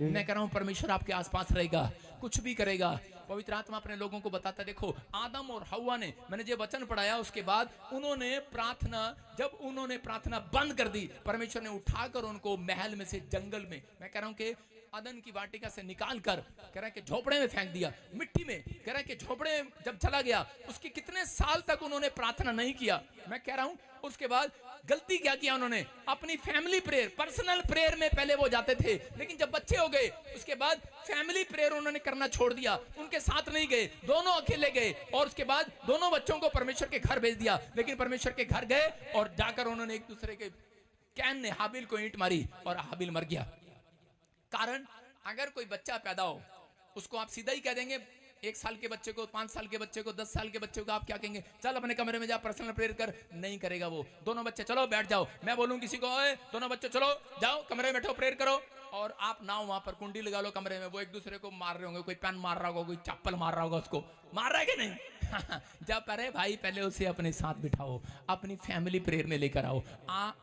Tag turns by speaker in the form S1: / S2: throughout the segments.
S1: मैं कह रहा हूं परमेश्वर आपके आसपास रहेगा, कुछ भी करेगा। पवित्र आत्मा अपने लोगों को बताता, देखो आदम और हव्वा ने, मैंने जो वचन पढ़ाया उसके बाद उन्होंने प्रार्थना, जब उन्होंने प्रार्थना बंद कर दी, परमेश्वर ने उठाकर उनको महल में से जंगल में, मैं कह रहा हूं कि अदन की वाटिका से निकाल कर कह रहा है कि झोपड़े में फेंक दिया, मिट्टी में, कह रहा है कि झोपड़े जब चला गया, उसके कितने साल तक उन्होंने प्रार्थना नहीं किया। मैं कह रहा हूं उसके बाद गलती क्या किया उन्होंने, अपनी फैमिली प्रेयर, पर्सनल प्रेयर में पहले वो जाते थे, लेकिन जब बच्चे हो गए उसके बाद फैमिली प्रेयर उन्होंने करना छोड़ दिया, उनके साथ नहीं गए, दोनों अकेले गए, और उसके बाद दोनों बच्चों को परमेश्वर के घर भेज दिया। लेकिन परमेश्वर के घर गए और जाकर उन्होंने एक दूसरे के, कैन ने हाबिल को ईंट मारी और हाबिल मर गया। कारण, अगर कोई बच्चा पैदा हो उसको आप सीधा ही कह देंगे, 1 साल के बच्चे को, 5 साल के बच्चे को, 10 साल के बच्चे को आप क्या कहेंगे, चल अपने कमरे में जा पर्सनल प्रेयर कर, नहीं करेगा वो। दोनों बच्चे चलो बैठ जाओ, मैं बोलूं किसी को, ओए दोनों बच्चे चलो जाओ कमरे में बैठो प्रेयर करो, और आप ना वहां पर कुंडी लगा लो कमरे में, वो एक दूसरे को मार रहे होंगे, कोई पेन मार रहा होगा, कोई चप्पल मार रहा होगा, उसको मार रहा है कि नहीं? जब अरे भाई पहले उसे अपने साथ बिठाओ, अपनी फैमिली प्रेयर में लेकर आओ।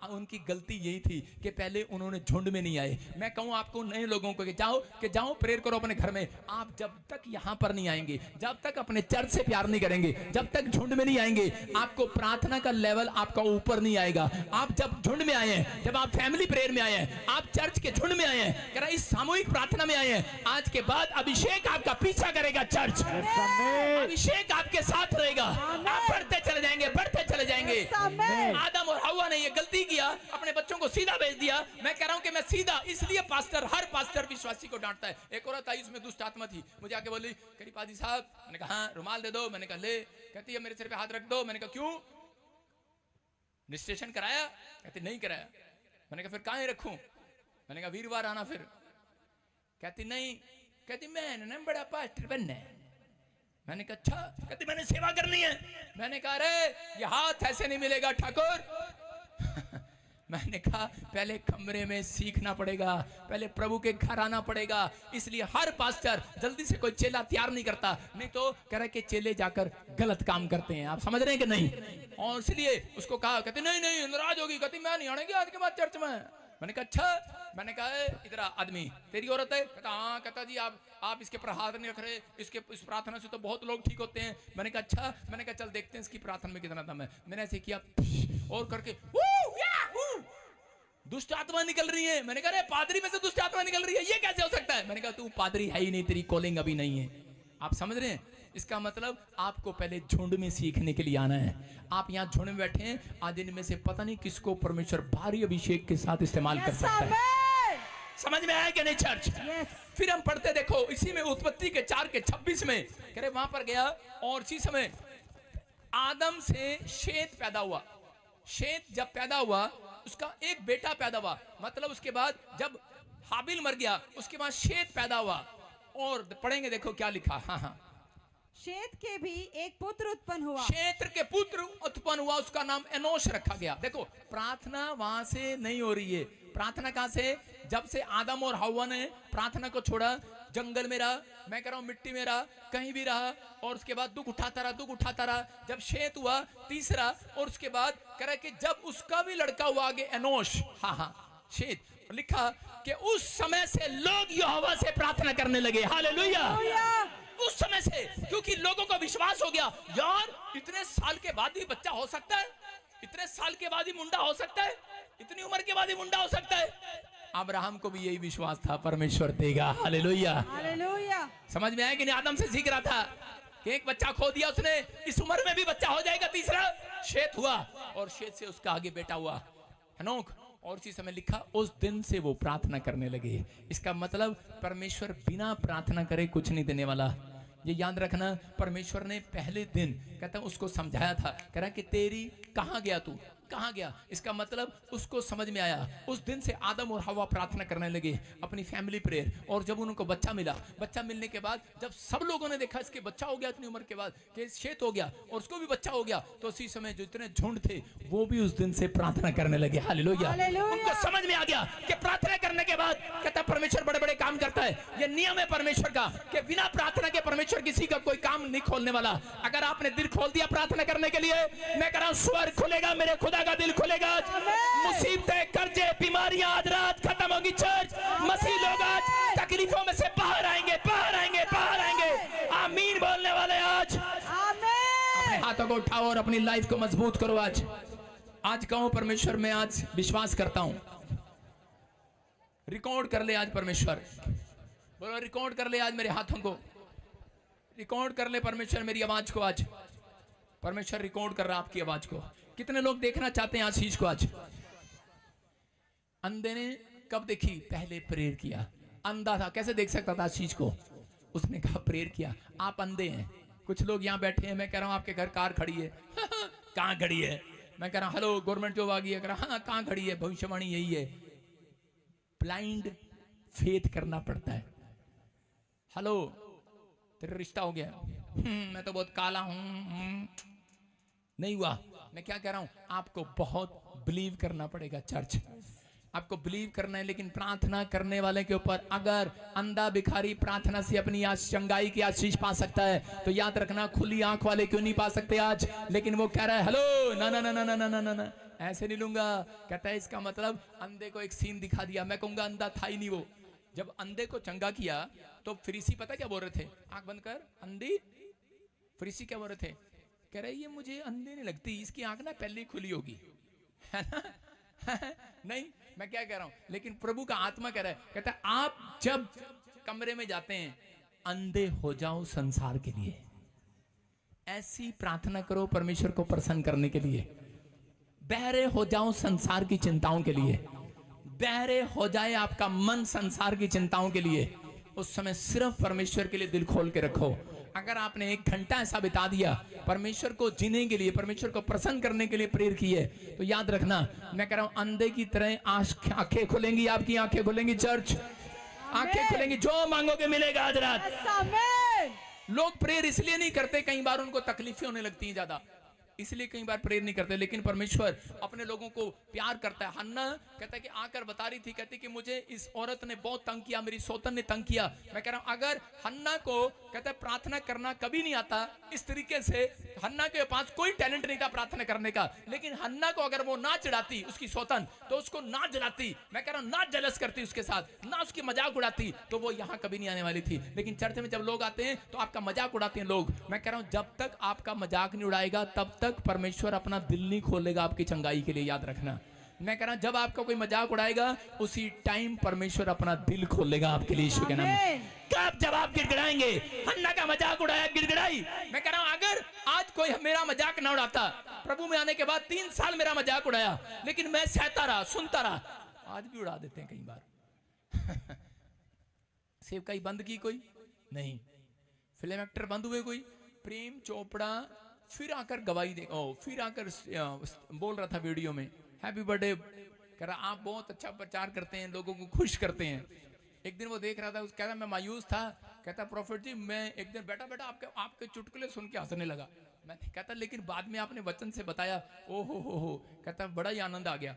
S1: उनकी गलती यही थी कि पहले उन्होंने झुंड में नहीं आए। मैं कहूं आपको नए लोगों को कि जाओ प्रेयर करो अपने घर में, आप जब तक यहां पर नहीं आएंगे, जब तक अपने चर्च से प्यार नहीं करेंगे, जब तक झुंड में नहीं आएंगे, आपको प्रार्थना का लेवल आपका ऊपर नहीं आएगा। आप जब झुंड में आए हैं, जब आप फैमिली प्रेयर में आए हैं, आप चर्च के झुंड में आए हैं, कह रहा इस सामूहिक प्रार्थना में आए हैं, आज के बाद अभिषेक आपका पीछा करेगा, चर्च अभिषेक आपके साथ रहेगा, आप बढ़ते चले जाएंगे, बढ़ते चले जाएंगे। आदम और हव्वा ने ये गलती किया, अपने बच्चों को सीधा भेज दिया। मैं कह रहा हूं कि मैं सीधा, इसलिए पास्टर, हर पास्टर विश्वासी को डांटता है। एक औरत आई, उसमें दुष्ट आत्मा थी, मुझे आके बोली, करी पादी साहब, मैंने कहा हाँ, रुमाल दे दो, मैंने कहा ले, कहती है मेरे सिर पे हाथ रख दो, मैंने कहा क्यों, रजिस्ट्रेशन कराया, कहती नहीं कराया, मैंने कहा फिर कहां रखूं, मैंने कहा वीरवार आना फिर, कहती नहीं, कहती मैंने बड़ा पास्टर बनना है, मैंने कहा अच्छा, कहती मैंने सेवा करनी है, मैंने कहा अरे ये हाथ ऐसे नहीं मिलेगा ठाकुर। मैंने कहा पहले कमरे में सीखना पड़ेगा, पहले प्रभु के घर आना पड़ेगा। इसलिए हर पास्टर जल्दी से कोई चेला तैयार नहीं करता, नहीं तो कह रहे कि चेले जाकर गलत काम करते हैं, आप समझ रहे हैं कि नहीं? और इसलिए उसको कहा, कहते नहीं नहीं नाराज होगी, कहती मैं नहीं आऊंगी आज के बाद चर्च में। मैंने कहा अच्छा, मैंने कहा इधर आदमी तेरी औरत है, कहता हाँ, कहता जी आप इसके पर हाथ नहीं रख रहे, इसके इस प्रार्थना से तो बहुत लोग ठीक होते हैं। मैंने कहा अच्छा, मैंने कहा चल देखते हैं इसकी प्रार्थना में कितना दम है। मैंने ऐसे किया और करके दुष्ट आत्मा निकल रही है। मैंने कहा अरे पादरी में से दुष्ट आत्मा निकल रही है, ये कैसे हो सकता है? मैंने कहा तू पादरी है ही नहीं, तेरी कॉलिंग अभी नहीं है। आप समझ रहे हैं? इसका मतलब आपको पहले झुंड में सीखने के लिए आना है। आप यहाँ झुंड में बैठे हैं, आज इनमें से पता नहीं किसको परमेश्वर भारी अभिषेक के साथ इस्तेमाल कर सकता है। समझ में आया कि नहीं चर्च? फिर हम पढ़ते, देखो इसी में उत्पत्ति के 4:26 में कह रहे वहां पर गया, और इसी समय आदम से शेत पैदा हुआ। शेत जब पैदा हुआ, उसका एक बेटा पैदा हुआ, मतलब उसके बाद जब हाबिल मर गया, उसके बाद शेत पैदा हुआ। और पढ़ेंगे, देखो क्या लिखा, हाँ,
S2: शेत के भी एक पुत्र उत्पन्न हुआ,
S1: क्षेत्र के पुत्र उत्पन्न हुआ, उसका नाम एनोश रखा गया। देखो प्रार्थना वहां से नहीं हो रही है, प्रार्थना कहां से? जब से आदम और हव्वा ने प्रार्थना को छोड़ा, जंगल में रहा, मैं कह रहा हूं मिट्टी में रहा, कहीं भी रहा, और उसके बाद दुख उठाता रहा। जब शेत हुआ तीसरा, और उसके बाद कह रहा कि जब उसका भी लड़का हुआ आगे एनोश, हाँ शेत, लिखा कि उस समय से लोग यहोवा से प्रार्थना करने लगे। हालेलुया। उस समय से, क्योंकि लोगों को विश्वास हो गया, यार इतने साल के बाद ही बच्चा हो सकता है, इतने साल के बाद ही मुंडा हो सकता है, इतनी उम्र के बाद ही मुंडा हो सकता है। अब्राहम को भी यही विश्वास था, परमेश्वर देगा। Hallelujah, hallelujah. समझ में आया कि नहीं? आदम से सीख रहा था कि एक बच्चा खो दिया उसने, इस उम्र में भी बच्चा हो जाएगा। तीसरा शेत हुआ, और शेत से उसका आगे बेटा हुआ हनोक, और इसी समय लिखा उस दिन से वो प्रार्थना करने लगे। इसका मतलब परमेश्वर बिना प्रार्थना करे कुछ नहीं देने वाला। ये याद रखना, परमेश्वर ने पहले दिन कहता उसको समझाया था, कह रहा कि तेरी कहाँ गया तू, कहाँ गया? इसका मतलब उसको समझ में आया। उस दिन से आदम और हव्वा प्रार्थना करने लगे, अपनी फैमिली प्रेयर। और जब उनको बच्चा मिला, बच्चा मिलने के बाद जब सब लोगों ने देखा इसके बच्चा हो गया इतनी उम्र के बाद, कि शेत हो गया और उसको भी बच्चा हो गया, तो उसी समय जो इतने झुंड थे वो भी उस दिन से प्रार्थना करने लगे। हालेलुया। उनको समझ में आ गया कि प्रार्थना करने के बाद कहता परमेश्वर बड़े बड़े काम करता है। ये नियम है परमेश्वर का कि बिना प्रार्थना के परमेश्वर किसी का कोई काम नहीं खोलने वाला। अगर आपने दिल खोल दिया प्रार्थना करने के लिए, मैं कह रहा हूं स्वर खुलेगा, मेरे खुदा का दिल खुलेगा। मुसीबतें, कर्जे, बीमारियां आज रात खत्म होगी। चर्च मसीह लोग आज तक को उठाओ और अपनी लाइफ को मजबूत करो। आज कहो परमेश्वर मैं आज विश्वास करता हूं। रिकॉर्ड कर ले आज परमेश्वर, बोलो रिकॉर्ड कर ले आज मेरे हाथों को, रिकॉर्ड कर ले परमेश्वर मेरी आवाज को। आज परमेश्वर रिकॉर्ड कर रहा आपकी आवाज को। कितने लोग देखना चाहते हैं आशीष को? आज अंधे ने कब देखी? पहले प्रेयर किया। अंधा था, कैसे देख सकता था आशीष को? उसने कहा प्रेयर किया। आप अंधे हैं, कुछ लोग यहाँ बैठे हैं, मैं कह रहा हूँ आपके घर कार खड़ी है कहाँ खड़ी है? मैं कह रहा हूँ हेलो गवर्नमेंट जॉब आ गई है, कह रहा हाँ कहाँ खड़ी है? भविष्यवाणी यही है, ब्लाइंड फेथ करना पड़ता है। हेलो तेरा रिश्ता हो गया? मैं तो बहुत काला हूं, नहीं हुआ। मैं क्या कह रहा हूं, आपको बहुत बिलीव करना पड़ेगा। चर्च आपको बिलीव करना है, लेकिन प्रार्थना करने वाले के ऊपर अगर अंधा भिखारी प्रार्थना से अपनी चंगाई की आशीष पा सकता है, तो याद रखना खुली आंख वाले क्यों नहीं पा सकते आज? लेकिन वो कह रहा है हेलो ना ना ना ना ना ना ना ना, ऐसे नहीं लूंगा। कहता है इसका मतलब अंधे को एक सीन दिखा दिया। मैं कहूंगा अंधा था ही नहीं वो। जब अंधे को चंगा किया तो फरीसी पता क्या बोल रहे थे? आंख बंद कर अंधी। फरीसी क्या बोल रहे थे? कह रहे ये मुझे अंधे नहीं लगती, इसकी आंख ना पहले ही खुली होगी, है ना? नहीं, मैं क्या कह रहा हूं, लेकिन प्रभु का आत्मा कह रहा है, कहता है आप जब कमरे में जाते हैं अंधे हो जाओ संसार के लिए। ऐसी प्रार्थना करो परमेश्वर को प्रसन्न करने के लिए। बहरे हो जाओ संसार की चिंताओं के लिए, बहरे हो जाए आपका मन संसार की चिंताओं के लिए। उस समय सिर्फ परमेश्वर के लिए दिल खोल के रखो। अगर आपने 1 घंटा ऐसा बिता दिया परमेश्वर को जीने के लिए, परमेश्वर को प्रसन्न करने के लिए प्रेयर की है, तो याद रखना मैं कह रहा हूं अंधे की तरह आंखें खुलेंगी, आपकी आंखें खुलेंगी। चर्च आंखें खुलेंगी, जो मांगोगे मिलेगा आज रात। लोग प्रेयर इसलिए नहीं करते, कई बार उनको तकलीफें होने लगती हैं ज्यादा, इसलिए कई बार प्रेयर नहीं करते। लेकिन परमेश्वर अपने लोगों को प्यार करता है। हन्ना कहता है कि आकर बता रही थी, कहती कि मुझे इस औरत ने बहुत तंग किया, मेरी सौतन ने तंग किया। मैं कह रहा हूं अगर हन्ना को कहता है प्रार्थना करना कभी नहीं आता इस तरीके से, हन्ना के पास कोई टैलेंट नहीं था प्रार्थना करने का, लेकिन हन्ना को अगर वो ना चिढ़ाती उसकी सौतन, तो उसको ना जलाती, मैं कह रहा हूं ना जलस करती उसके साथ, ना उसकी मजाक उड़ाती, तो वो यहां कभी नहीं आने वाली थी। लेकिन चर्च में जब लोग आते हैं तो आपका मजाक उड़ाते हैं लोग। मैं कह रहा हूं जब तक आपका मजाक नहीं उड़ाएगा तब तक परमेश्वर अपना दिल नहीं खोलेगा आपकी चंगाई के लिए। याद रखना मैं कह रहा हूं जब आपका कोई मजाक उड़ाएगा उसी टाइम परमेश्वर अपना दिल खोलेगा आपके लिए। यीशु के नाम में कब जब आप गिड़गिड़ाएंगे, हन्ना का मजाक उड़ाया गिड़गिड़ाई। मैं कह रहा हूं अगर आज कोई मेरा मजाक ना उड़ाता, प्रभु में आने के बाद 3 साल मेरा मजाक उड़ाया, लेकिन मैं सहता रहा, सुनता रहा, आज भी उड़ा देते हैं कई बार। सेवकाई बंद की कोई नहीं, फिल्म एक्टर बंद हुए कोई, प्रेम चोपड़ा फिर आकर गवाही दे, फिर आकर बोल रहा था वीडियो में हैप्पी बर्थडे, कह रहा आप बहुत अच्छा प्रचार करते हैं, लोगों को खुश करते हैं। एक दिन वो देख रहा था, कह रहा मैं मायूस था, कहता प्रॉफिट जी मैं एक दिन बैठा बैठा आपके चुटकुले सुन के हंसने लगा। मैं कहता लेकिन बाद में आपने वचन से बताया, ओ हो, कहता बड़ा ही आनंद आ गया।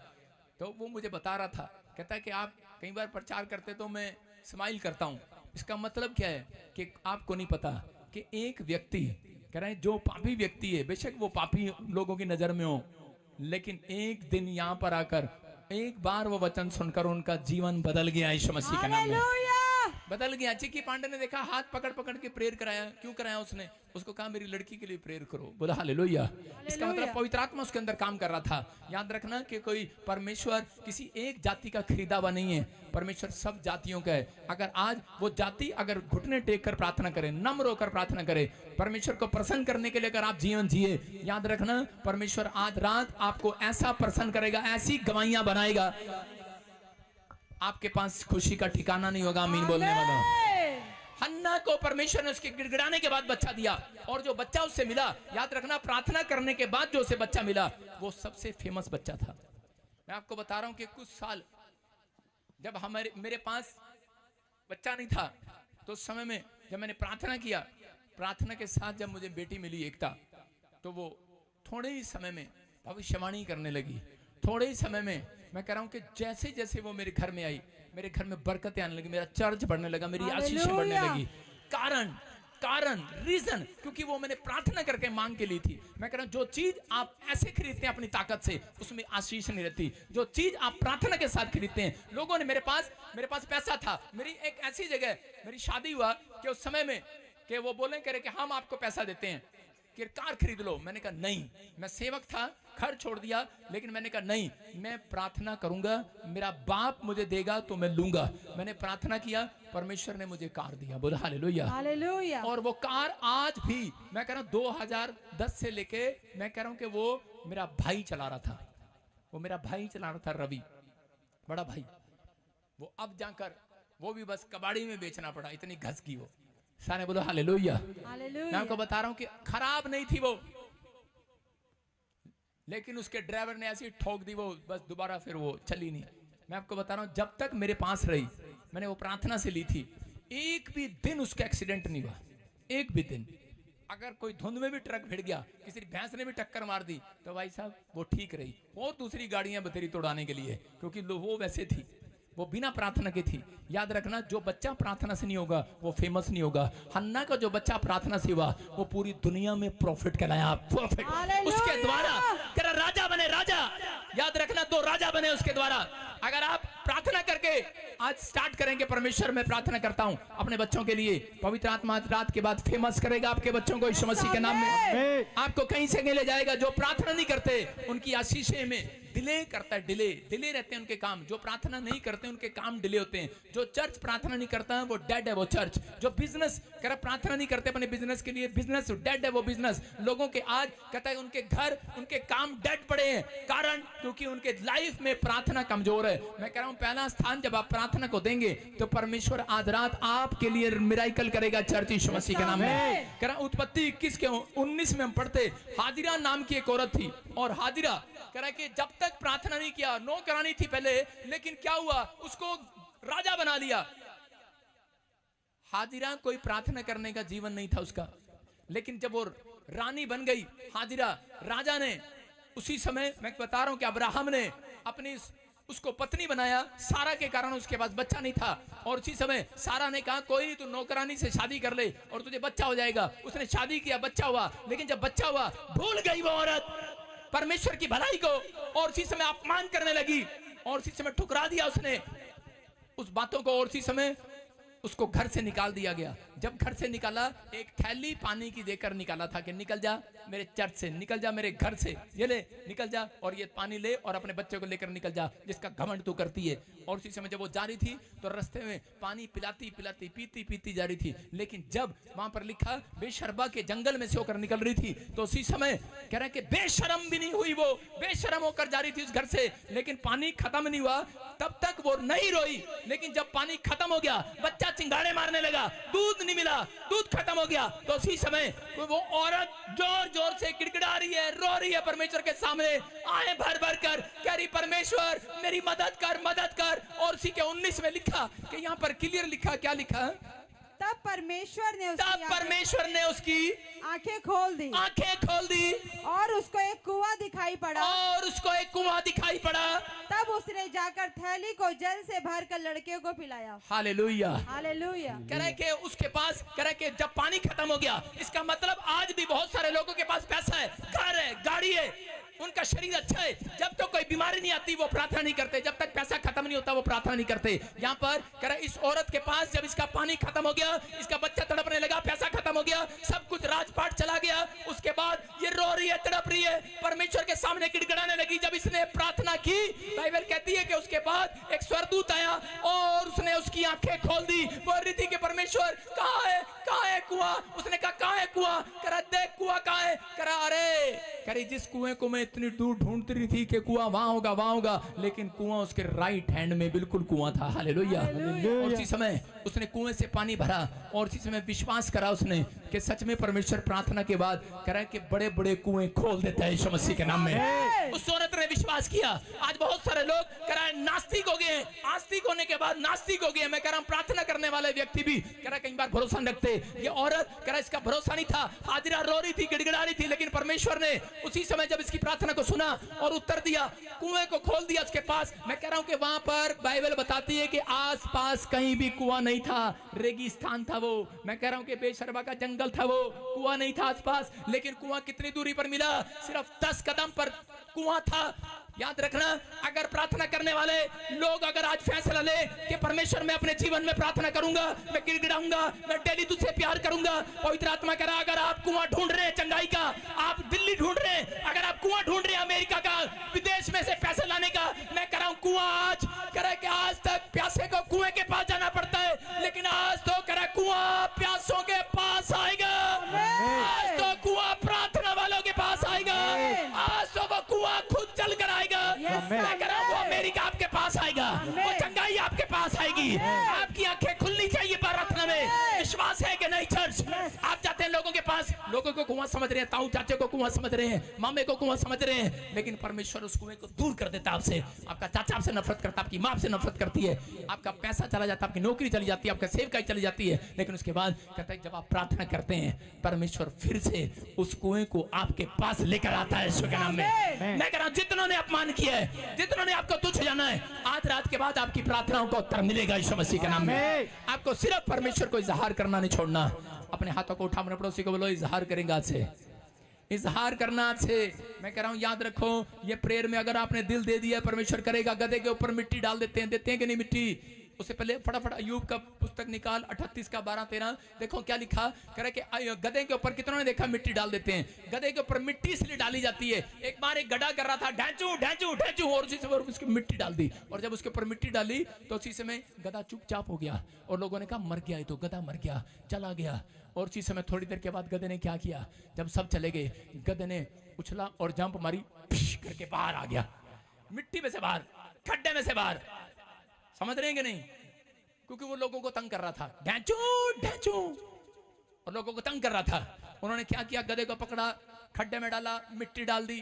S1: तो वो मुझे बता रहा था, कहता कि आप कई बार प्रचार करते तो मैं स्माइल करता हूँ। इसका मतलब क्या है कि आपको नहीं पता कि एक व्यक्ति कह रहे हैं जो पापी व्यक्ति है, बेशक वो पापी लोगों की नजर में हो, लेकिन एक दिन यहाँ पर आकर एक बार वो वचन सुनकर उनका जीवन बदल गया। यीशु मसीह के नाम में बदल गया। चिक्की पांडे ने देखा, हाथ पकड़ पकड़ के प्रेयर कराया। क्यों कराया उसने? उसको कहा मेरी लड़की के लिए प्रेयर करो। बोला हालेलुया। इसका मतलब पवित्र आत्मा उसके अंदर काम कर रहा था। याद रखना कि कोई परमेश्वर किसी एक जाति का खरीदा हुआ नहीं है, परमेश्वर सब जातियों का है। अगर आज वो जाति अगर घुटने टेक कर प्रार्थना करे, नम्र होकर प्रार्थना करे, परमेश्वर को प्रसन्न करने के लिए अगर आप जीवन जिए, याद रखना परमेश्वर आज रात आपको ऐसा प्रसन्न करेगा, ऐसी गवाहियां बनाएगा, आपके पास खुशी का ठिकाना नहीं होगा। आमीन बोलने वाला। हन्ना को परमेश्वर ने उसके गिड़गिड़ाने के बाद बच्चा दिया, और जो बच्चा उससे मिला, याद रखना प्रार्थना करने के बाद जो उसे बच्चा मिला वो सबसे फेमस बच्चा था। मैं आपको बता रहा हूं कि कुछ साल जब मेरे पास बच्चा नहीं था, तो उस समय में जब मैंने प्रार्थना किया, प्रार्थना के साथ जब मुझे बेटी मिली एकता, तो वो थोड़े ही समय में भविष्यवाणी करने लगी। थोड़े ही समय में मैं कह रहा हूं कि जैसे जैसे वो मेरे घर में आई, मेरे घर में बरकतें आने लगी, मेरा चर्च बढ़ने लगा, मेरी आशीषें बढ़ने लगी। कारण रीजन, क्योंकि वो मैंने प्रार्थना करके मांग के ली थी। मैं कह रहा हूं जो चीज आप ऐसे खरीदते हैं अपनी ताकत से, उसमें आशीष नहीं रहती। जो चीज आप प्रार्थना के साथ खरीदते हैं, लोगों ने मेरे पास पैसा था, मेरी एक ऐसी जगह मेरी शादी हुआ कि उस समय में कि वो बोले कह रहे कि हम आपको पैसा देते हैं कि कार खरीद लो। मैंने कहा नहीं, मैं सेवक था, घर छोड़ दिया, लेकिन मैंने कहा नहीं, मैं प्रार्थना करूंगा, मेरा बाप मुझे देगा तो मैं लूंगा। मैंने प्रार्थना किया, परमेश्वर ने मुझे कार दिया। बोला हालेलुया।
S2: हालेलुया।
S1: और वो कार आज भी मैं कह रहा हूँ 2010 से लेके मैं कह रहा हूँ कि वो मेरा भाई चला रहा था, वो मेरा भाई चला रहा था, रवि बड़ा भाई। वो अब जाकर वो भी बस कबाड़ी में बेचना पड़ा, इतनी घस की वो। सारे बोलो हालेलुया। मैं आपको बता रहा हूं कि खराब नहीं थी वो, लेकिन उसके ड्राइवर ने ऐसी ठोक दी वो, बस दोबारा फिर वो चली नहीं। मैं आपको बता रहा हूं, जब तक मेरे पास रही, मैंने वो प्रार्थना से ली थी, एक भी दिन उसका एक्सीडेंट नहीं हुआ, एक भी दिन। अगर कोई धुंध में भी ट्रक भिड़ गया, किसी भैंस ने भी टक्कर मार दी, तो भाई साहब वो ठीक रही। और दूसरी गाड़ियां बतेरी तोड़ाने के लिए, क्योंकि वो वैसे थी, वो बिना प्रार्थना की थी। याद रखना, जो बच्चा प्रार्थना से नहीं होगा वो फेमस नहीं होगा। हन्ना का जो बच्चा प्रार्थना से हुआ वो पूरी दुनिया में प्रॉफिट कहलाया, प्रॉफिट। उसके द्वारा तेरा राजा बने, राजा। याद रखना, 2 राजा बने उसके द्वारा। अगर आप प्रार्थना करके आज स्टार्ट करेंगे, परमेश्वर मैं प्रार्थना करता हूं अपने बच्चों के लिए, पवित्र आत्मा रात के बाद फेमस करेगा आपके बच्चों को यीशु मसीह के नाम में। आपको कहीं से ले जाएगा। जो प्रार्थना नहीं करते उनकी आशीषें में डिले करता है, डिले रहते हैं उनके काम। जो प्रार्थना नहीं करते उनके काम डिले होते हैं। जो चर्च प्रार्थना नहीं करता है वो डेड है, वो चर्च। जो बिजनेस कर प्रार्थना नहीं करते अपने बिजनेस के लिए, बिजनेस डेड है, वो बिजनेस। लोगों के आज कहता है उनके घर, उनके काम डेड पड़े हैं, कारण क्योंकि उनके लाइफ में प्रार्थना कमजोर है। मैं कह रहा हूं पहला स्थान जब आप प्रार्थना को देंगे तो परमेश्वर आज रात आपके लिए मिराकल करेगा, चर्च यीशु मसीह के नाम में। कह रहा हूं उत्पत्ति 21 के 19 में हम पढ़ते, हाजिरा नाम की एक औरत थी, और हाजिरा कह रहा कि जब तक प्रार्थना नहीं किया, नौकरानी थी पहले, लेकिन क्या हुआ, उसको राजा बना लिया। हाजिरा कोई प्रार्थना करने का जीवन नहीं था उसका, लेकिन जब वो रानी बन गई हाजिरा, राजा ने उसी समय, मैं बता रहा हूं कि अब्राहम ने अपनी उसको पत्नी बनाया, सारा के कारण उसके पास बच्चा नहीं था। और उसी समय सारा ने कहा कोई तू नौकरानी से शादी कर ले और तुझे बच्चा हो जाएगा। उसने शादी किया, बच्चा हुआ, लेकिन जब बच्चा हुआ भूल गई वो औरत परमेश्वर की भलाई को, और उसी समय अपमान करने लगी, और उसी समय ठुकरा दिया उसने उस बातों को, और उसी समय उसको घर से निकाल दिया गया। जब घर से निकाला, एक थैली पानी की देकर निकाला था कि निकल जा मेरे चर्च से, निकल जा मेरे घर से, ये ले निकल जा और ये पानी ले और अपने बच्चे को लेकर निकल जा जिसका घमंड तू करती है। और उसी समय जब वो जा रही थी तो रास्ते में पानी पिलाती पिलाती पीती पीती जा रही थी, लेकिन जब वहां पर लिखा बेशरबा के जंगल में से होकर निकल रही थी, तो उसी समय कह रहे कि बेशरम भी नहीं हुई, वो बेशरम होकर जा रही थी उस घर से, लेकिन पानी खत्म नहीं हुआ तब तक वो नहीं रोई। लेकिन जब पानी खत्म हो गया, बच्चा चिंगाड़े मारने लगा, दूध नहीं मिला, दूध खत्म हो गया, तो उसी समय वो औरत जोर जोर से गिड़गिड़ा रही है, रो रही है परमेश्वर के सामने, आए भर भर कर कह रही परमेश्वर मेरी मदद कर, मदद कर। और उसी के 19 में लिखा कि यहाँ पर क्लियर लिखा, क्या लिखा,
S2: तब परमेश्वर ने उसकी आंखें खोल दी और उसको एक कुआं दिखाई पड़ा, तब उसने जाकर थैली को जल से भरकर लड़के को पिलाया।
S1: Hallelujah,
S2: hallelujah.
S1: कह रहे कि उसके पास, कह रहे कि जब पानी खत्म हो गया, इसका मतलब आज भी बहुत सारे लोगों के पास पैसा है, घर है, गाड़ी है, उनका शरीर अच्छा है, जब तक कोई बीमारी नहीं आती वो प्रार्थना नहीं करते, जब तक पैसा खत्म नहीं होता वो प्रार्थना नहीं करते। यहाँ पर कह रहा इस औरत के पास जब इसका पानी खत्म हो गया, इसका बच्चा तड़पने लगा, पैसा खत्म हो गया, सब कुछ राजपाट चला गया, उसके बाद ये रो रही है, तड़प रही है, परमेश्वर के सामने गिड़गिड़ाने लगी। जब इसने प्रार्थना की, बाइबल कहती है कि उसके बाद एक स्वर्गदूत आया और उसने उसकी आंखें खोल दी। बोल रही थी कि परमेश्वर कहाँ है कुआं? उसने कहा कहाँ है कुआं? करा देख कुआं कहाँ है? करा अरे करी जिस कुएं को मैं इतनी दूर ढूंढती रही थी कि कुआं वहां होगा, लेकिन कुआं उसके राइट हैंड में बिल्कुल कुआं था। हालेलुया। और उसी समय उसने कुएं से पानी भरा और उसी समय विश्वास करा उसने कि सच में परमेश्वर प्रार्थना के बाद करा कि बड़े बड़े कुएं खोल देता है यीशु मसीह के नाम में। उस औरत ने विश्वास किया। आज बहुत सारे लोग करा नास्तिक हो गए, आस्तिक होने के बाद नास्तिक हो गए। मैं कह रहा हूं प्रार्थना करने वाले व्यक्ति भी कह रहा कई बार भरोसा नहीं रखते। ये औरत कह रहा इसका भरोसा नहीं था, हाजिरा रो रही थी, गिड़गिड़ा रही थी, लेकिन परमेश्वर ने उसी समय जब इसकी प्रार्थना को सुना और उत्तर दिया, कुएं को खोल दिया उसके पास। मैं कह रहा हूं कि वहां पर बाइबल बताती है कि आसपास कहीं भी कुआं नहीं था, रेगिस्तान था वो। मैं कह रहा हूं कि बेशरबा का जंगल था वो, कुआं नहीं था आसपास। लेकिन कुआं कितनी दूरी पर मिला? सिर्फ 10 कदम पर कुआं था। याद रखना, अगर प्रार्थना करने वाले लोग अगर आज फैसला ले कि परमेश्वर मैं अपने जीवन में प्रार्थना करूंगा, मैं गिड़गिड़ाऊंगा, मैं डेली तुझसे प्यार करूंगा, पवित्र आत्मा कह रहा है अगर आप कुआं ढूंढ रहे हैं चंगाई का, आप दिल्ली ढूंढ रहे हैं, अगर आप कुआं ढूंढ रहे हैं अमेरिका का, विदेश में से पैसे लाने का, मैं कह रहा हूं कुआं आज कह रहा है कि आज तक प्यासे को कुएं के पास जाना पड़ता है, लेकिन आज तो कह रहा है कुआं प्यासों के पास आएगा। आज तो कुआं प्रार्थना वालों के पास आएगा। आज तो वो कुआं खुद चल कर आएगा। मैं कह रहा हूं वो अमेरिका आपके पास आएगा, वो चंगाई आपके पास आएगी। आपकी आंखें खुलनी चाहिए प्रार्थना में। विश्वास है कि नहीं चर्च? आप जाते हैं लोगों के पास, लोगों को कुआं समझ रहे हैं, ताऊ चाचे को कुआं समझ रहे हैं, मामे को कुआं समझ रहे हैं, लेकिन परमेश्वर उस कुएं को दूर कर देता आपसे। आपका चाचा आपसे नफरत करता, आपकी माँ आपसे नफरत करती है, आपका पैसा चला जाता, आपकी नौकरी चली जाती है, आपका सेवकाई चली जाती है, लेकिन उसके बाद कहता है जब आप प्रार्थना करते हैं परमेश्वर फिर से उस कुएं को आपके पास लेकर आता है यीशु के नाम में। मैं कह रहा हूं जितनों ने अपमान किया है, जितनों ने आपको तुच्छ जाना है, आज रात के बाद आपकी प्रार्थनाओं को उत्तर मिलेगा यीशु मसीह के नाम में। आपको सिर्फ परमेश्वर को इजहार करना नहीं छोड़ना। अपने हाथों को उठा, अपने पड़ोसी को बोलो इजहार करेंगे आज से, इजहार करना आज से। मैं कह रहा हूं याद रखो, ये प्रेयर में अगर आपने दिल दे दिया परमेश्वर करेगा। गधे के ऊपर मिट्टी डाल देते हैं कि नहीं मिट्टी? उससे पहले फटाफट अय्यूब का पुस्तक निकाल 38 का 12-13, देखो क्या लिखा। कह रहे कि गधे के ऊपर कितनों ने देखा मिट्टी डाल देते हैं। गधे के ऊपर मिट्टी इसलिए डाली जाती है, एक बार एक गधा कर रहा था ढैंचू ढैंचू ढैंचू, और उसी समय उसकी मिट्टी डाल दी, और जब उसके ऊपर मिट्टी डाली तो उसी समय गधा चुपचाप हो गया, और लोगों ने कहा मर गया, तो गधा मर गया, चला गया। और उसी समय थोड़ी देर के बाद गधे ने क्या किया, जब सब चले गए, गधे ने उछला और जंप मारी, करके बाहर आ गया, मिट्टी में से बाहर, खड्डे में से बाहर। समझ रहे हैं कि नहीं? क्योंकि वो लोगों को तंग कर रहा था, ढैंचू ढैंचू, और लोगों को तंग कर रहा था। उन्होंने क्या किया, गधे को पकड़ा, खड्डे में डाला, मिट्टी डाल दी,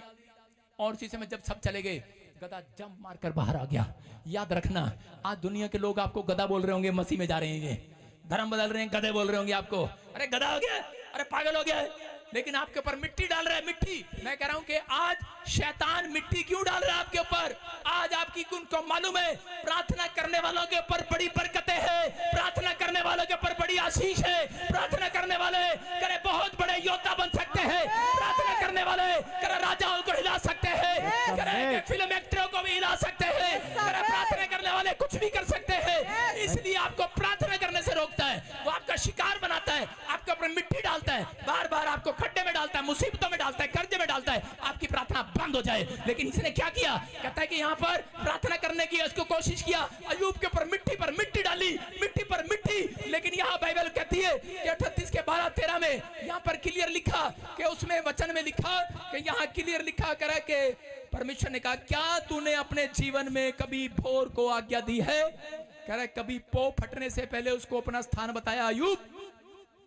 S1: और उसी समय जब सब चले गए गधा जंप मारकर बाहर आ गया। याद रखना, आज दुनिया के लोग आपको गधा बोल रहे होंगे, मसीह में जा रहे हैं, धर्म बदल रहे हैं, गधे बोल रहे होंगे आपको, अरे गधा हो गया, अरे पागल हो गया, लेकिन आपके ऊपर मिट्टी डाल रहा है। मिट्टी, मैं कह रहा हूं कि आज शैतान मिट्टी क्यों डाल रहा है आपके ऊपर? आज आपकी उनको मालूम है प्रार्थना करने वालों के ऊपर बड़ी बरकतें हैं, प्रार्थना करने वालों के ऊपर बड़ी आशीष है, प्रार्थना करने वाले करे बहुत बड़े योद्धा बन सकते हैं, प्रार्थना करने वाले करे राजाओं को हिला सकते हैं, करे फिल्म एक्टरों को भी हिला सकते हैं, करे प्रार्थना करने वाले कुछ भी कर सकते हैं। इसलिए आपको प्रार्थना करने से रोकता है, वो आपका शिकार बनाता है, आपके ऊपर मिट्टी डालता है, बार बार आपको खड्डे में डालता है, मुसीबतों में डालता है, कर्जे में डालता है, आपकी प्रार्थना बंद हो जाए। लेकिन इसने क्या किया, कहता है कि यहाँ पर प्रार्थना करने की उसको कोशिश किया, अय्यूब के ऊपर मिट्टी डाली, मिट्टी पर मिट्टी। लेकिन यहाँ बाइबल कहती है कि 38 के 12-13 में यहाँ पर क्लियर लिखा कि उसमें वचन में लिखा कि यहाँ क्लियर लिखा करे कि परमेश्वर ने कहा क्या तूने अपने जीवन में कभी भोर को आज्ञा दी है? कह रहा है कभी पो फटने से पहले उसको अपना स्थान बताया अय्यूब?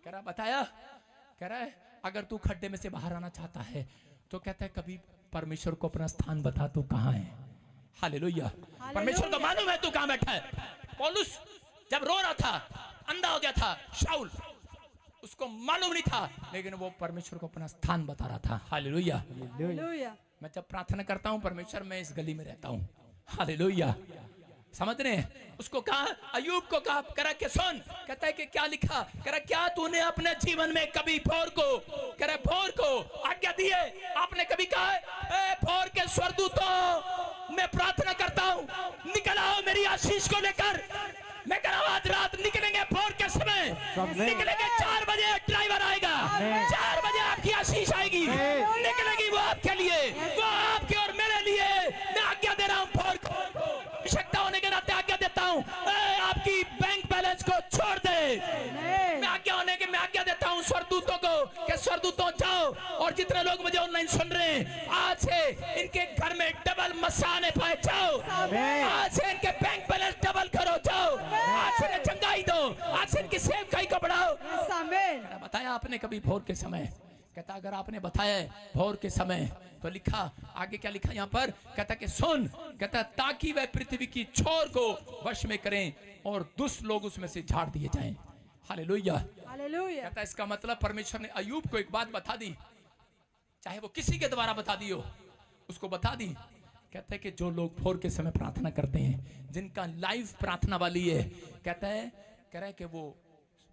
S1: कह रहा बताया। कह रहा है अगर तू खड्डे में से बाहर आना चाहता है तो कहता है कभी परमेश्वर को अपना स्थान बता, तू कहां है? हालेलुया। परमेश्वर को मालूम है तू कहां बैठा है। पौलुस जब रो रहा था, अंधा हो गया था शाऊल, उसको मालूम नहीं था, लेकिन वो परमेश्वर को अपना स्थान बता रहा था। हालेलुया। मैं जब प्रार्थना करता हूं परमेश्वर मैं इस गली में रहता हूं। हालेलुया। समझ रहे हैं? उसको कहा, अय्यूब को कहा, करा के सुन, कहता है कि क्या लिखा, करा क्या तूने अपने जीवन में कभी भोर को, करा भोर को आज्ञा दी है? आपने कभी कहा ए भोर के स्वर्गदूतों मैं प्रार्थना करता हूं निकल आओ मेरी आशीष को लेकर। मैं कह रहा हूं आज रात निकलेंगे भोर के समय, निकलेंगे 4 बजे ड्राइवर आएगा, 4 बजे आपकी आशीष आएगी, निकलेगी वो आपके लिए, वो आपके और मेरे लिए। मैं आज्ञा दे रहा हूं भोर को, आवश्यकता होने के नाते आज्ञा देता हूं आपकी बैंक बैलेंस को छोड़ दे। मैं आज्ञा देता हूं स्वर्गदूतों को कि स्वर्गदूतों जाओ, और जितने लोग मुझे ऑनलाइन सुन रहे हैं आज से इनके घर में डबल मसाने पाए जाओ, आज से इनके बैंक बैलेंस डबल करो जाओ, आज से चंगाई दो, आज से इनकी सेवकाई को बढ़ाओ। बताया आपने कभी भोर के समय? कहता अगर आपने बताया भोर के समय तो लिखा आगे क्या लिखा यहाँ पर, कहता कि सुन, कहता ताकि वह पृथ्वी की छोर को वश में करें और दुष्ट लोग उसमें से झाड़ दिए जाएं। हालेलुया। हालेलुया। कहता इसका मतलब परमेश्वर ने अय्यूब को एक बात बता दी, चाहे वो किसी के द्वारा बता दी हो, उसको बता दी। कहता है कि जो लोग भोर के समय प्रार्थना करते हैं, जिनका लाइफ प्रार्थना वाली है, कहता है कह रहा है कि वो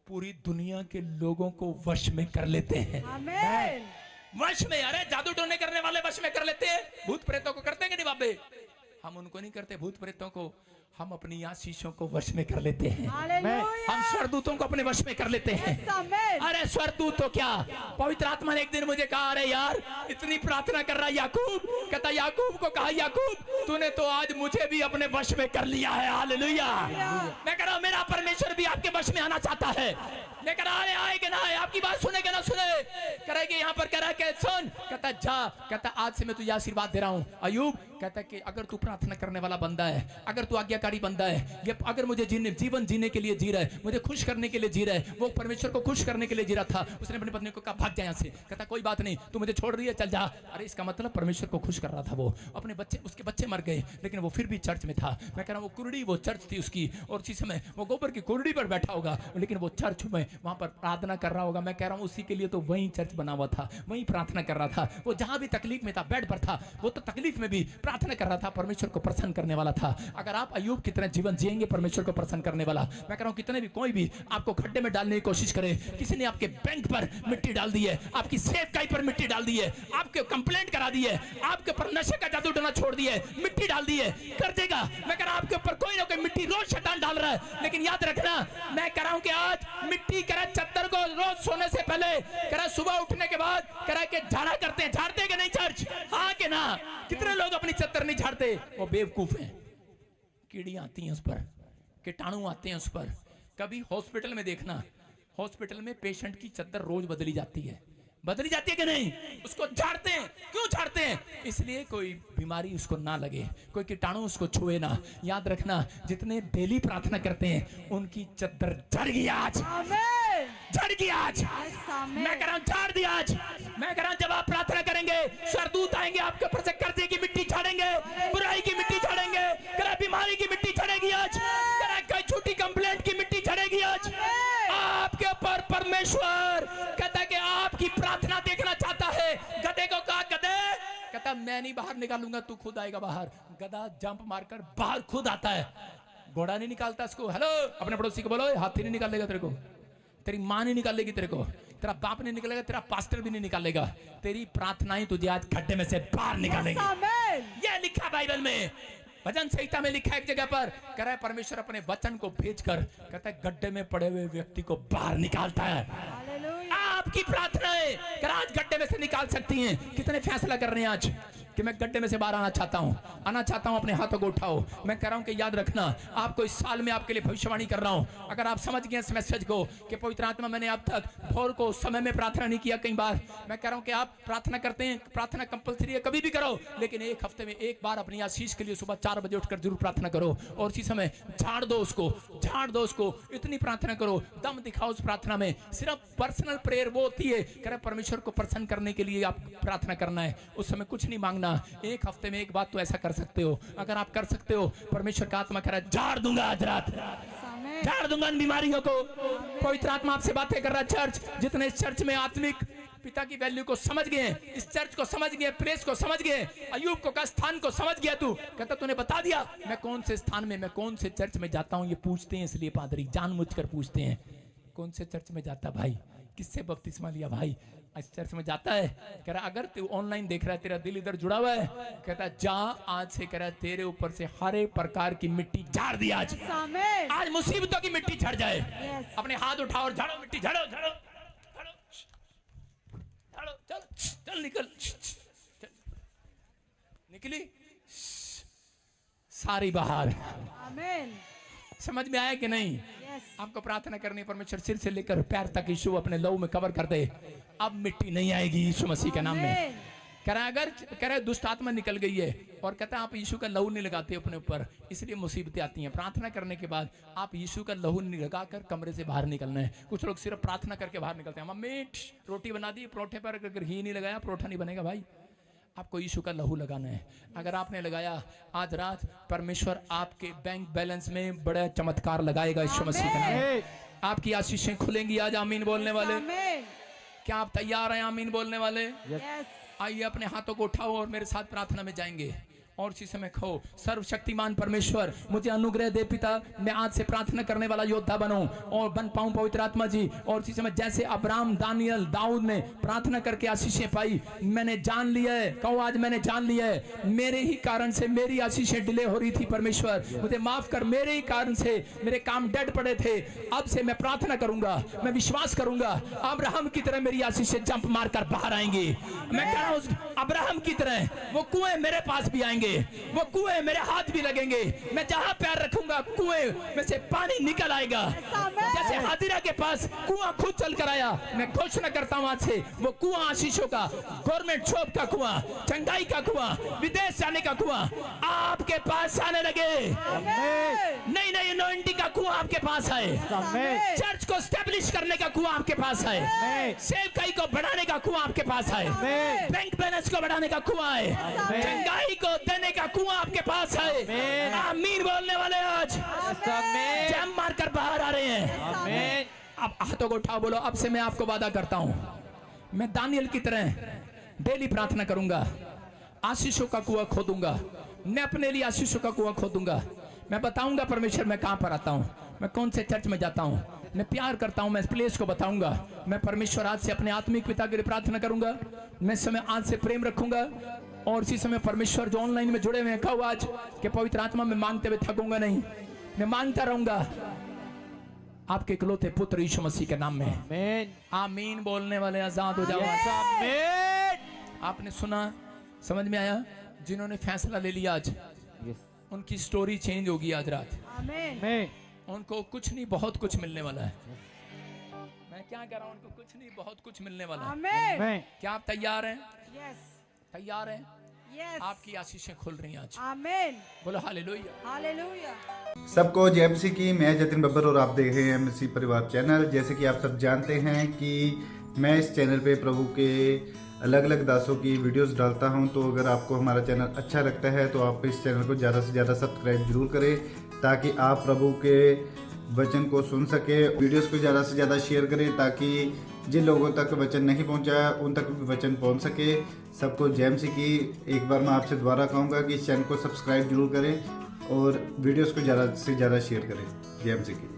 S1: पूरी दुनिया के लोगों को वश में कर लेते हैं। आमीन। वश में। अरे जादू टोने करने वाले वश में कर लेते हैं, भूत प्रेतों को करते हैं कि नहीं बाबे? हम उनको नहीं करते भूत प्रेतों को, हम अपनी आशीषों को वश में कर लेते हैं। हम स्वर्गदूतों को अपने वश में कर लेते हैं। अरे स्वर्गदूत तो क्या, पवित्र आत्मा ने एक दिन मुझे कहा, अरे यार इतनी प्रार्थना कर रहा है याकूब, कहता याकूब को कहा, याकूब तूने तो आज मुझे भी अपने वश में कर लिया है। हालेलुया। मैं कह रहा हूं मेरा परमेश्वर भी आपके वश में आना चाहता है। मैं कह रहा है आए कि ना आए, आपकी बात सुनेगा ना सुने, करेगी यहाँ पर कह रहा है सुन, कहता जा, कहता आज से मैं तुझे आशीर्वाद दे रहा हूँ। अयूब कहता कि अगर तू प्रार्थना करने वाला बंदा है, अगर तू आज्ञाकारी बंदा है, ये अगर मुझे जीवन जीने के लिए जी रहा है, मुझे खुश करने के लिए जी रहा है, वो परमेश्वर को खुश करने के लिए जी रहा था, उसने अपनी पत्नी को कहा भाग जा यहाँ से। कहता कोई बात नहीं, तू मुझे छोड़ रही है, चल जा। अरे इसका मतलब परमेश्वर को खुश कर रहा था वो। अपने बच्चे, उसके बच्चे मर गए लेकिन वो फिर भी चर्च में था। मैं कह रहा हूँ वो कुर्डी, वो चर्च थी उसकी, और उसी समय वो गोबर की कुर्डी पर बैठा होगा लेकिन वो चर्च में वहां पर प्रार्थना कर रहा होगा। मैं कह रहा हूँ उसी के लिए तो वहीं चर्च बना हुआ था, वहीं प्रार्थना कर रहा था। वो जहां भी तकलीफ में था, बेड पर था, वो तो तकलीफ में भी प्रार्थना कर रहा था, परमेश्वर को प्रसन्न करने वाला था। अगर आप अयूब की तरह जीवन जिएंगे परमेश्वर को प्रसन्न करने वाला, मैं कह रहा हूं कितने भी कोई भी आपको खड्डे में डालने की कोशिश करे, किसी ने आपके बैंक पर मिट्टी डाल दी है, आपकी सेफ काई पर मिट्टी डाल दी है, आपके कंप्लेंट करा दी है, आपके ऊपर नशे का जादू टोना छोड़ दिया है, मिट्टी डाल दी है, कर देगा। मैं कह रहा हूं आपके ऊपर कोई ना कोई मिट्टी रोज शैतान डाल रहा है, लेकिन याद रखना, मैं कह रहा हूं कि आज मिट्टी करा चद्दर को रोज सोने से पहले, कह रहा सुबह उठने के बाद, कह रहा कि झाड़ा करते हैं, झाड़ते कि नहीं चर्च? हाँ कि ना? कितने लोग अपनी चद्दर नहीं झाड़ते? वो बेवकूफ हैं। कीड़ी आती हैं उस पर, कीटाणु आते हैं उस पर। कभी हॉस्पिटल में देखना, हॉस्पिटल में पेशेंट की चद्दर रोज बदली जाती है, बदली जाती है कि नहीं? उसको झाड़ते हैं। क्यों झाड़ते हैं? इसलिए कोई बीमारी उसको ना लगे, कोई कीटाणु उसको छुए ना। याद रखना, जितने डेली प्रार्थना करते हैं उनकी चद्दर झड़ गई आज, झड़ गई आज। मैं कह रहा हूं झाड़ दिया आज। मैं कह रहा हूं जब आप प्रार्थना करेंगे, स्वर्गदूत आएंगे आपके ऊपर से कर्जे की मिट्टी झाड़ेंगे, बुराई की मिट्टी झाड़ेंगे, बीमारी की मिट्टी झड़ेगी आज, कोई छोटी कंप्लेंट की मिट्टी झड़ेगी आज। आपके ऊपर परमेश्वर कहता है कि आपकी प्रार्थना देखना चाहता है। गधे को कहा, गधे, कहता मैं नहीं बाहर निकालूंगा, तू खुद आएगा बाहर। गधा जंप मारकर बाहर खुद आता है, घोड़ा नहीं निकालता इसको। हेलो, अपने पड़ोसी को बोलो हाथी नहीं निकालेगा तेरे को, तेरी माँ नहीं निकालेगी तेरे को, तेरा बाप नहीं निकालेगा, तेरा पास्टर भी नहीं निकालेगा, तेरी प्रार्थनाएं तुझे आज खड्डे में से बाहर निकालेंगी। ये लिखा बाइबल में, भजन संहिता में लिखा है एक जगह पर, कह रहा है परमेश्वर अपने वचन को भेजकर, कहता है गड्ढे में पड़े हुए व्यक्ति को बाहर निकालता है। आपकी प्रार्थनाएं आज गड्ढे में से निकाल सकती हैं। कितने फैसला कर रहे हैं आज कि मैं गड्ढे में से बाहर आना चाहता हूं, अपने हाथों को उठाओ। मैं कह रहा हूं कि याद रखना, आपको इस साल में आपके लिए भविष्यवाणी कर रहा हूं। अगर आप समझ गए इस मैसेज को कि पवित्र आत्मा, मैंने अब तक भोर को समय में प्रार्थना नहीं किया कई बार, मैं कह रहा हूं कि आप प्रार्थना करते हैं, प्रार्थना कंपलसरी है, कभी भी करो, लेकिन एक हफ्ते में एक बार अपनी आशीष के लिए सुबह 4 बजे उठकर जरूर प्रार्थना करो, और इसी समय झाड़ दो उसको, झाड़ दो उसको। इतनी प्रार्थना करो, दम दिखाओ उस प्रार्थना में। सिर्फ पर्सनल प्रेयर वो होती है, कह रहे परमेश्वर को प्रसन्न करने के लिए आप प्रार्थना करना है, उस समय कुछ नहीं मांगना। एक हफ्ते में एक बात तो ऐसा कर सकते हो, अगर आप कर सकते हो, परमेश्वर का आत्मा कह रहा है झाड़ दूंगा आज रात, झाड़ दूंगा इन बीमारियों को। पवित्र आत्मा आपसे बातें कर रहा है। चर्च, जितने इस चर्च में आत्मिक पिता की वैल्यू को समझ गए, इस चर्च को समझ गए, प्लेस को समझ गए, अयूब को का स्थान को समझ गया, तू कहता तूने बता दिया मैं कौन से स्थान में, मैं कौन से चर्च में जाता हूं। ये पूछते हैं इसलिए पादरी जानबूझकर पूछते हैं, कौन से चर्च में जाता भाई, किससे बपतिस्मा लिया भाई, इस चर्च में जाता है। कह रहा अगर तू ऑनलाइन देख रहा है, तेरा दिल इधर जुड़ा हुआ है, कहता जा आज से, कह रहा तेरे ऊपर से हर एक प्रकार की मिट्टी झाड़ दी आज। आज मुसीबतों की मिट्टी झड़ जाए। अपने हाथ उठाओ और झाड़ो मिट्टी, झाड़ो झाड़ो झाड़ो झाड़ो, चल चल निकल, निकली सारी बाहर। समझ में आया कि नहीं? आपको प्रार्थना करनी, परमेश्वर सिर से लेकर पैर तक यीशु अपने लहू में कवर कर दे। अब मिट्टी नहीं आएगी यीशु मसीह के नाम में। कह रहा अगर, कह रहा दुष्ट आत्मा निकल गई है, और कहता है आप यीशु का लहू नहीं लगाते अपने ऊपर, इसलिए मुसीबतें आती हैं। प्रार्थना करने के बाद आप यीशु का लहू नहीं लगाकर कमरे से बाहर निकलना है। कुछ लोग सिर्फ प्रार्थना करके बाहर निकलते हैं, मम्मी रोटी बना दी, परोठे पर अगर घी नहीं लगाया परोठा नहीं बनेगा भाई। आपको यीशु का लहू लगाना है। अगर आपने लगाया, आज रात परमेश्वर आपके बैंक बैलेंस में बड़ा चमत्कार लगाएगा यीशु मसीह के नाम में। आपकी आशीषें खुलेंगी आज। आमीन बोलने वाले, क्या आप तैयार हैं? आमीन बोलने वाले, आइए अपने हाथों को उठाओ और मेरे साथ प्रार्थना में जाएंगे। और इसी समय कहो, सर्वशक्तिमान परमेश्वर मुझे अनुग्रह दे पिता, मैं आज से प्रार्थना करने वाला योद्धा बनूं और बन पाऊं पवित्र आत्मा जी। और इसी समय जैसे अब्राहम, दानियल, दाऊद ने प्रार्थना करके आशीषें पाई, मैंने जान लिया है, कहो आज मैंने जान लिया है, मेरे ही कारण से मेरी आशीषें डिले हो रही थी परमेश्वर, मुझे माफ कर, मेरे ही कारण से मेरे काम डेड पड़े थे। अब से मैं प्रार्थना करूंगा, मैं विश्वास करूंगा अब्राहम की तरह मेरी आशीषें जंप मारकर बाहर आएंगी। मैं कह रहा हूं अब्राहम की तरह वो कुएं मेरे पास भी आएंगे, वो कुएं मेरे हाथ भी लगेंगे, मैं जहां पैर रखूंगा कुएं में से पानी निकल आएगा। जैसे हाजिरा के पास कुआं खुद चल कर आया, मैं घोषणा करता हूं आज से वो कुआं आशीषों का, गवर्नमेंट जॉब का कुआं, चंगाई का कुआं, विदेश जाने का कुआं आपके पास आने लगे। नई नई अनॉइंटिंग का कुआं आपके पास है, चर्च को स्टैब्लिश करने का कुआं आपके पास है, सेवकाई को बढ़ाने का कुआं आपके पास है, बैंक बैलेंस को बढ़ाने का कुआं है, चंगाई को देने का कुआं आपके पास है। आमीन बोलने वाले आज जम मारकर बाहर आ रहे हैं। अब हाथों को उठाओ, बोलो अब से मैं आपको वादा करता हूं, मैं दानियल की तरह डेली प्रार्थना करूंगा, आशीषों का कुआं खोदूंगा, मैं अपने लिए आशीषों का कुआं खोदूंगा। मैं बताऊंगा परमेश्वर मैं कहां पर आता हूं, मैं कौन से चर्च में जाता हूं, मैं प्यार करता हूं, मैं इस प्लेस को बताऊंगा। मैं परमेश्वर आज से अपने आत्मिक पिता के लिए प्रार्थना करूंगा, मैं इस समय आज से प्रेम रखूंगा। और इसी समय परमेश्वर जो ऑनलाइन में जुड़े हुए हैं, कहो आज कि पवित्र आत्मा में मांगते हुए थकूंगा नहीं, मैं मांगता रहूंगा आपके इकलौते पुत्र यीशु मसीह के नाम में। आमीन बोलने वाले आजाद हो जाओ। आपने सुना, समझ में आया? जिन्होंने फैसला ले लिया आज उनकी स्टोरी चेंज होगी आज रात। उनको कुछ नहीं बहुत कुछ मिलने वाला है। मैं क्या कह रहा हूं, उनको कुछ नहीं बहुत कुछ मिलने वाला है। क्या आप तैयार हैं? तैयार हैं? आपकी आशीषें खुल रही हैं आज। आमीन बोलो हालेलुया। हालेलुया।
S3: सबको जय मसीह की। मैं जतिन बब्बर और आप देख रहे हैं मसीह परिवार चैनल। जैसे कि आप सब जानते हैं कि मैं इस चैनल पे प्रभु के अलग अलग दासों की वीडियोस डालता हूं, तो अगर आपको हमारा चैनल अच्छा लगता है तो आप इस चैनल को ज़्यादा से ज़्यादा सब्सक्राइब जरूर करें, ताकि आप प्रभु के वचन को सुन सके। वीडियोस को ज़्यादा से ज़्यादा शेयर करें, ताकि जिन लोगों तक वचन नहीं पहुंचा उन तक भी वचन पहुंच सके। सबको जय मसीह की। एक बार मैं आपसे दोबारा कहूँगा कि इस चैनल को सब्सक्राइब जरूर करें और वीडियोस को ज़्यादा से ज़्यादा शेयर करें। जय मसीह की।